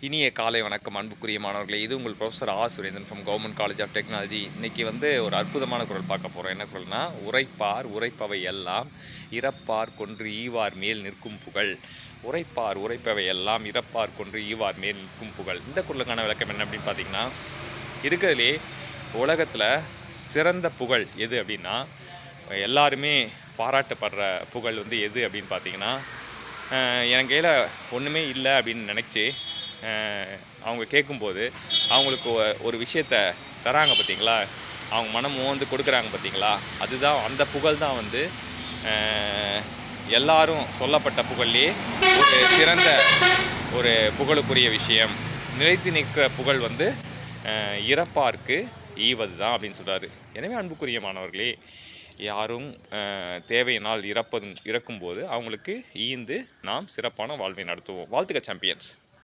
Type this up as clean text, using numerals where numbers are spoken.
இனிய காலை வணக்கம் அன்புக்குரிய மாணவர்களே. இது உங்கள் professor Surendran from government college of technology. இன்றைக்கி ஒரு அற்புதமான குறள் பார்க்க போகிறோம். என்ன குறள்னா, உரைப்பார் உரைப்பவை எல்லாம் இறப்பார் கொன்று ஈவார் மேல் நிற்கும் புகழ். உரைப்பார் உரைப்பவை எல்லாம் இறப்பார் கொன்று ஈவார் மேல் நிற்கும் புகழ். இந்த குறளுக்கான விளக்கம் என்ன அப்படின்னு பார்த்தீங்கன்னா, இருக்கிறதுலே உலகத்தில் சிறந்த புகழ் எது அப்படின்னா, எல்லாருமே பாராட்டப்படுற புகழ் எது அப்படின்னு பார்த்தீங்கன்னா, என் கையில் ஒன்றுமே இல்லை அப்படின்னு நினச்சி அவங்க கேட்கும்போது அவங்களுக்கு ஒரு விஷயத்த தராங்க பார்த்தீங்களா, அவங்க மனம் கொடுக்குறாங்க பார்த்தீங்களா, அதுதான் அந்த புகழ் தான் எல்லாரும் சொல்லப்பட்ட புகழ்லேயே ஒரு சிறந்த ஒரு புகழுக்குரிய விஷயம். நிலைத்து நிற்கிற புகழ் இறப்பார்க்கு ஈவது தான் அப்படின்னு சொல்கிறாரு. எனவே அன்புக்குரிய மாணவர்களே, யாரும் தேவையினால் இறக்கும்போது அவங்களுக்கு ஈந்து நாம் சிறப்பான வாழ்வை நடத்துவோம். வாழ்த்துக்கள் சாம்பியன்ஸ்.